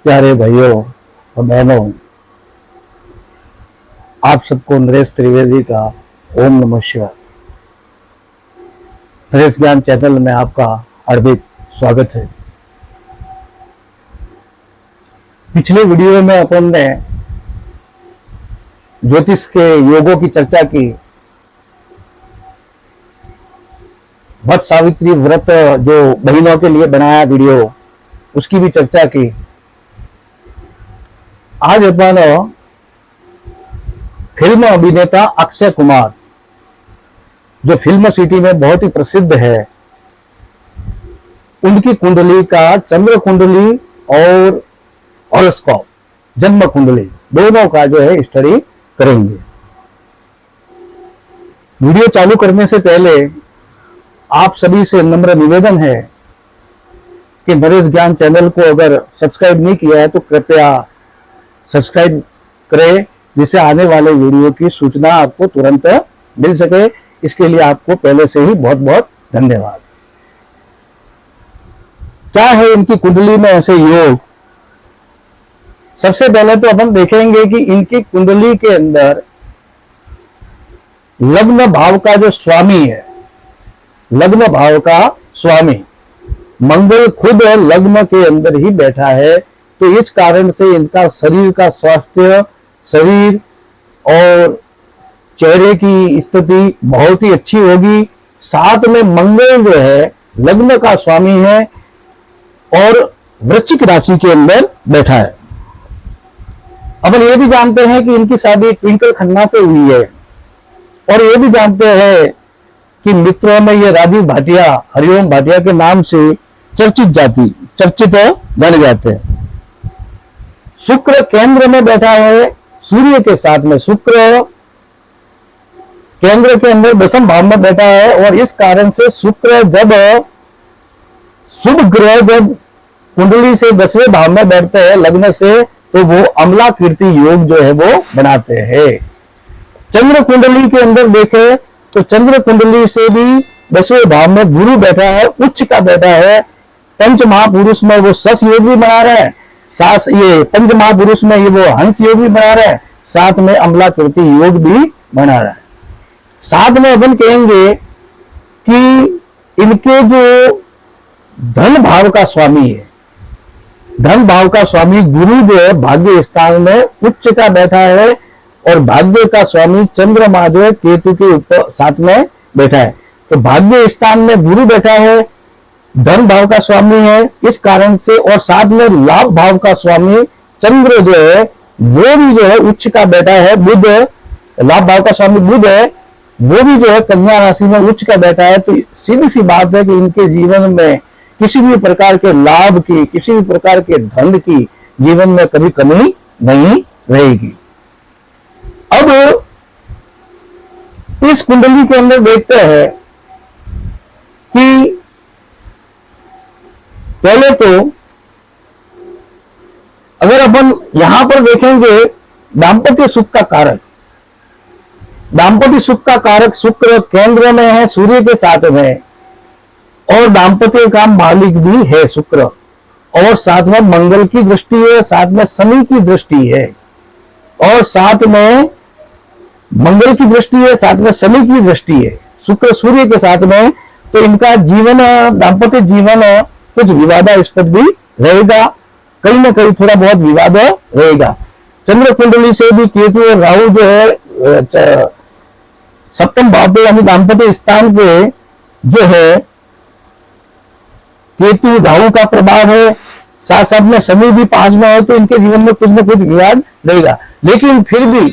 प्यारे भाइयों और बहनों, आप सबको नरेश त्रिवेदी का ओम नमः शिवाय। नरेश ज्ञान चैनल में आपका हार्दिक स्वागत है। पिछले वीडियो में अपन ने ज्योतिष के योगों की चर्चा की, वट सावित्री व्रत जो बहनों के लिए बनाया वीडियो, उसकी भी चर्चा की। आज अपन फिल्म अभिनेता अक्षय कुमार, जो फिल्म सिटी में बहुत ही प्रसिद्ध है, उनकी कुंडली का चंद्र कुंडली और हॉरोस्कोप जन्म कुंडली दोनों का जो है स्टडी करेंगे। वीडियो चालू करने से पहले आप सभी से नम्र निवेदन है कि नरेश ज्ञान चैनल को अगर सब्सक्राइब नहीं किया है तो कृपया सब्सक्राइब करें, जिससे आने वाले वीडियो की सूचना आपको तुरंत मिल सके। इसके लिए आपको पहले से ही बहुत बहुत धन्यवाद। क्या है इनकी कुंडली में ऐसे योग? सबसे पहले तो अपन देखेंगे कि इनकी कुंडली के अंदर लग्न भाव का जो स्वामी है, लग्न भाव का स्वामी मंगल खुद लग्न के अंदर ही बैठा है, तो इस कारण से इनका शरीर का स्वास्थ्य, शरीर और चेहरे की स्थिति बहुत ही अच्छी होगी। साथ में मंगल जो है लग्न का स्वामी है और वृश्चिक राशि के अंदर बैठा है। अपन ये भी जानते हैं कि इनकी शादी ट्विंकल खन्ना से हुई है, और ये भी जानते हैं कि मित्रों में ये राजीव भाटिया, हरिओम भाटिया के नाम से चर्चित जाने जाते हैं। शुक्र केंद्र में बैठा है सूर्य के साथ में, शुक्र केंद्र के अंदर दशम भाव में बैठा है, और इस कारण से शुक्र जब शुभ ग्रह जब कुंडली से 10वें भाव में बैठते हैं लग्न से, तो वो अमला कीर्ति योग जो है वो बनाते हैं। चंद्र कुंडली के अंदर देखें तो चंद्र कुंडली से भी 10वें भाव में गुरु बैठा है, उच्च का बैठा है। पंच महापुरुष में वो सस योग भी बना रहा है, ये पंच महापुरुष में ये वो हंस योग भी बना रहा है, साथ में अमला कीर्ति योग भी बना रहा है। साथ में अपन कहेंगे कि इनके जो धन भाव का स्वामी है, धन भाव का स्वामी गुरु जो है भाग्य स्थान में उच्च का बैठा है, और भाग्य का स्वामी चंद्रमा जो है केतु के ऊपर साथ में बैठा है। तो भाग्य स्थान में गुरु बैठा है, धन भाव का स्वामी है, इस कारण से, और साथ में लाभ भाव का स्वामी चंद्र जो है वो भी जो है उच्च का बैठा है। बुध, लाभ भाव का स्वामी बुध है, वो भी जो है कन्या राशि में उच्च का बैठा है। तो सीधी सी बात है कि इनके जीवन में किसी भी प्रकार के लाभ की, किसी भी प्रकार के धन की जीवन में कभी कमी नहीं रहेगी। अब इस कुंडली के अंदर देखते हैं कि पहले तो अगर अपन यहां पर देखेंगे दाम्पत्य सुख का कारक, दाम्पत्य सुख का कारक शुक्र केंद्र में है सूर्य के साथ में, और दाम्पत्य का मालिक भी है शुक्र, और साथ में मंगल की दृष्टि है, साथ में शनि की दृष्टि है, और साथ में मंगल की दृष्टि है, साथ में शनि की दृष्टि है, शुक्र सूर्य के साथ में। तो इनका जीवन, दाम्पत्य जीवन कुछ विवादास्पद भी रहेगा, कहीं ना कहीं थोड़ा बहुत विवाद रहेगा। चंद्र कुंडली से भी केतु और राहु जो है सप्तम भाव पे यानी दाम्पत्य स्थान पे जो है केतु राहु का प्रभाव है, साथ साथ में शनि भी पास में है, तो इनके जीवन में कुछ न कुछ विवाद रहेगा। लेकिन फिर भी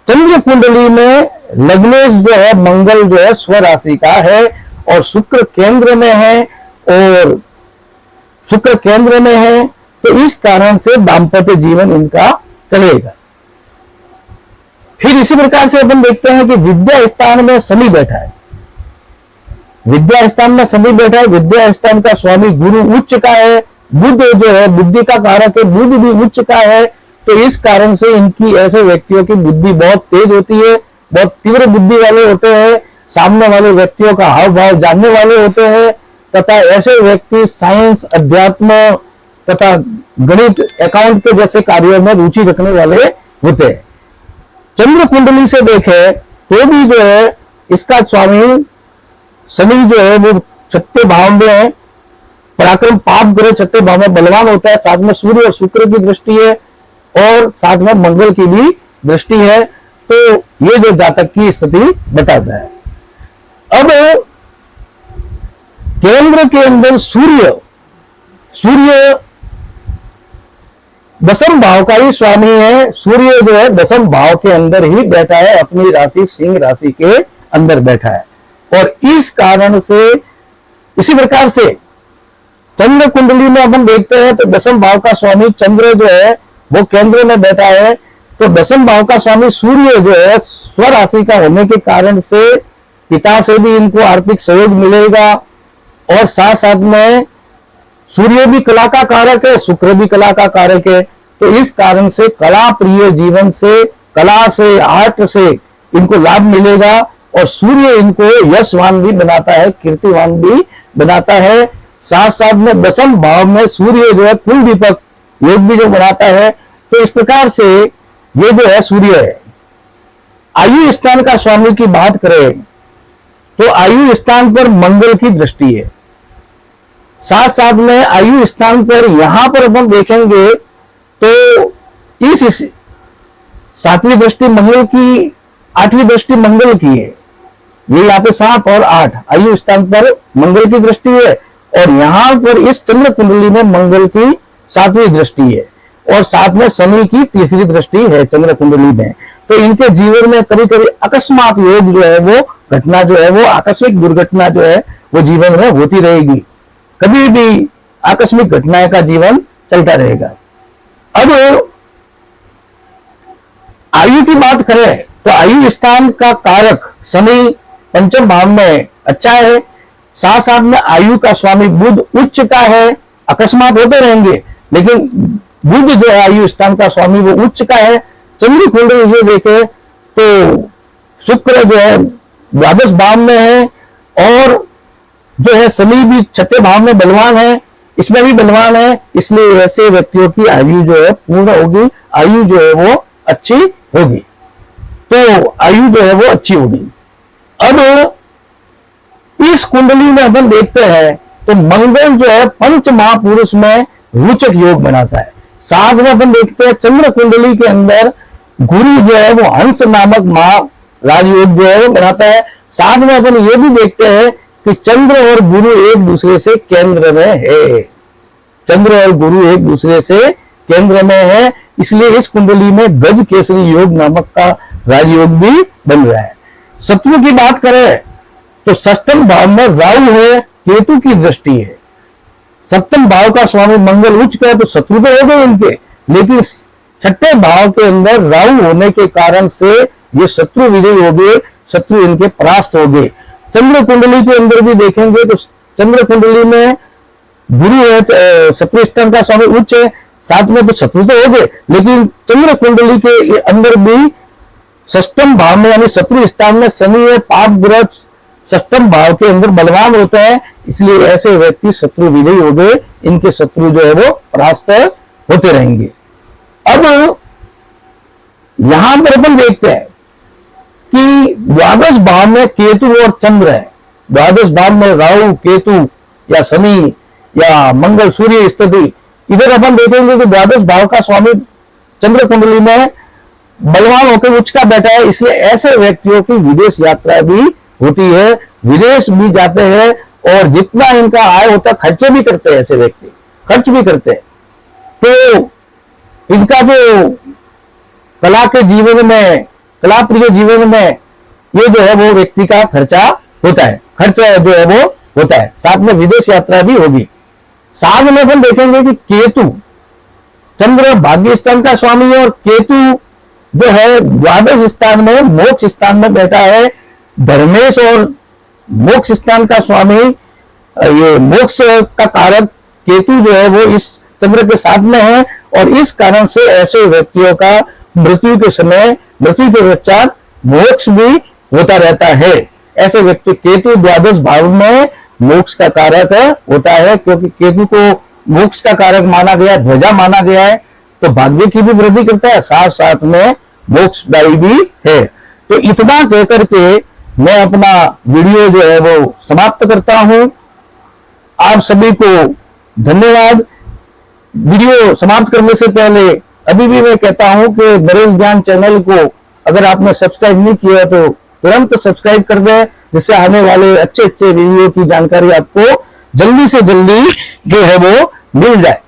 चंद्र कुंडली में लग्नेश जो है मंगल जो है स्वराशि का है, और शुक्र केंद्र में है, और शुक्र केंद्र में है, तो इस कारण से दाम्पत्य जीवन इनका चलेगा। फिर इसी प्रकार से अपन देखते हैं कि विद्या स्थान में शनि बैठा है, विद्या स्थान में शनि बैठा है, विद्या स्थान का स्वामी गुरु उच्च का है, बुध जो है बुद्धि का कारक है, बुध भी उच्च का है। तो इस कारण से इनकी ऐसे व्यक्तियों की बुद्धि बहुत तेज होती है, बहुत तीव्र बुद्धि वाले होते हैं, सामने वाले व्यक्तियों का हाव भाव जानने वाले होते हैं, तथा ऐसे व्यक्ति साइंस, अध्यात्म तथा गणित, अकाउंट के जैसे कार्यों में रुचि रखने वाले होते हैं। चंद्र कुंडली से देखे तो भी जो है इसका स्वामी शनि जो है वो छठे भाव में पराक्रम पाप ग्रह छठे भाव में बलवान होता है। साथ में सूर्य और शुक्र की दृष्टि है और साथ में मंगल की भी दृष्टि है। तो ये जो जातक की स्थिति बताता है। अब केंद्र के अंदर सूर्य दसम भाव का ही स्वामी है। सूर्य जो है दसम भाव के अंदर ही बैठा है, अपनी राशि सिंह राशि के अंदर बैठा है। और इस कारण से इसी प्रकार से चंद्र कुंडली में अपन देखते हैं तो दसम भाव का स्वामी चंद्र जो है वो केंद्र में बैठा है। तो दसम भाव का स्वामी सूर्य जो है स्वराशि का होने के कारण से पिता से भी इनको आर्थिक सहयोग मिलेगा। और साथ साथ में सूर्य भी कला का कारक है, शुक्र भी कला का कारक है। तो इस कारण से कला प्रिय जीवन से, कला से, आर्ट से इनको लाभ मिलेगा। और सूर्य इनको यशवान भी बनाता है, कीर्तिवान भी बनाता है। साथ साथ में दसम भाव में सूर्य जो है कुल दीपक योग भी जो बनाता है। तो इस प्रकार से ये जो है सूर्य है। आयु स्थान का स्वामी की बात करें तो आयु स्थान पर मंगल की दृष्टि है। साथ साथ में आयु स्थान पर यहां पर अपन देखेंगे तो इस सातवीं दृष्टि मंगल की, आठवीं दृष्टि मंगल की है। ये यहाँ पे 7 और 8 आयु स्थान पर मंगल की दृष्टि है। और यहां पर इस चंद्र कुंडली में मंगल की 7वीं दृष्टि है और साथ में शनि की 3री दृष्टि है चंद्र कुंडली में। तो इनके जीवन में कभी कभी अकस्मात योग जो है वो घटना जो है वो आकस्मिक दुर्घटना जो है वो जीवन में होती रहेगी। कभी भी आकस्मिक घटनाएं का जीवन चलता रहेगा। अब आयु की बात करें तो आयु स्थान का कारक शनि पंचम भाव में अच्छा है। साथ साथ में आयु का स्वामी बुध उच्च का है। अकस्मात होते रहेंगे लेकिन बुध जो है आयु स्थान का स्वामी वो उच्च का है। चंद्र कुंडली से देखे तो शुक्र जो है द्वादश भाव में है और जो है शनि भी छठे भाव में बलवान है, इसमें भी बलवान है। इसलिए ऐसे व्यक्तियों की आयु जो है पूर्ण होगी, आयु जो है वो अच्छी होगी। तो आयु जो है वो अच्छी होगी। अब इस कुंडली में अपन देखते हैं तो मंगल जो है पंच महापुरुष में रोचक योग बनाता है। साथ में अपन देखते हैं चंद्र कुंडली के अंदर गुरु जो है वो हंस नामक राजयोग जो है वो बनाता है। साथ में अपन ये भी देखते हैं कि चंद्र और गुरु एक दूसरे से केंद्र में है। चंद्र और गुरु एक दूसरे से केंद्र में है, इसलिए इस कुंडली में गज केसरी योग नामक का राजयोग भी बन रहा है। शत्रु की बात करें तो सप्तम भाव में राहु है, केतु की दृष्टि है। सप्तम भाव का स्वामी मंगल उच्च का, तो शत्रु तो हो गए इनके, लेकिन छठे भाव के अंदर राहु होने के कारण से ये शत्रु विजयी हो गए, शत्रु इनके परास्त हो गए। चंद्र कुंडली के अंदर भी देखेंगे तो चंद्र कुंडली में गुरु है, शत्रु स्थान का स्वामी उच्च है, साथ में तो शत्रु तो हो गए, लेकिन चंद्र कुंडली के अंदर भी षष्ठम भाव में यानी शत्रु स्थान में शनि है, पाप ग्रह षष्ठम भाव के अंदर बलवान होता है। इसलिए ऐसे व्यक्ति शत्रु विजयी हो गए, इनके शत्रु जो है वो परास्त होते रहेंगे। अब यहां पर अपन देखते हैं कि द्वादश भाव में केतु और चंद्र है। द्वादश भाव में राहु, केतु या शनि या मंगल, सूर्य स्थिति, इधर अपन देखेंगे कि द्वादश भाव का स्वामी चंद्र कुंडली में बलवान होकर उच्च का बैठा है। इसलिए ऐसे व्यक्तियों की विदेश यात्रा भी होती है, विदेश भी जाते हैं और जितना इनका आय होता है खर्चे भी करते हैं, ऐसे व्यक्ति खर्च भी करते हैं। तो इनका जो कला के जीवन में, कला प्रिय जीवन में ये जो है वो व्यक्ति का खर्चा होता है, खर्चा जो है वो होता है। साथ में विदेश यात्रा भी होगी। साथ में अपन देखेंगे कि केतु, चंद्र भाग्य स्थान का स्वामी है और केतु जो है द्वादश स्थान में मोक्ष स्थान में बैठा है। धर्मेश और मोक्ष स्थान का स्वामी, ये मोक्ष का कारक केतु जो है वो इस चंद्र के साथ में है और इस कारण से ऐसे व्यक्तियों का मृत्यु के समय, मृत्यु के पश्चात मोक्ष भी होता रहता है। ऐसे व्यक्ति केतु द्वादश भाव में मोक्ष का कारक होता है, क्योंकि केतु को मोक्ष का कारक माना गया, ध्वजा माना गया है, तो भाग्य की भी वृद्धि करता है, साथ साथ में मोक्षदायी भी है। तो इतना कहकर के मैं अपना वीडियो जो है वो समाप्त करता हूं। आप सभी को धन्यवाद। वीडियो समाप्त करने से पहले अभी भी मैं कहता हूं कि नरेश ज्ञान चैनल को अगर आपने सब्सक्राइब नहीं किया तो तुरंत सब्सक्राइब कर दें, जिससे आने वाले अच्छे अच्छे वीडियो की जानकारी आपको जल्दी से जल्दी जो है वो मिल जाए।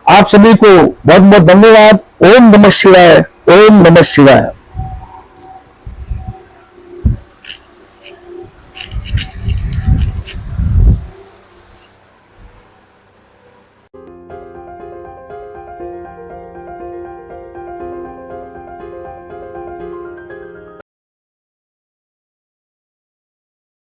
आप सभी को बहुत बहुत धन्यवाद। ओम नमः शिवाय, ओम नमः शिवाय।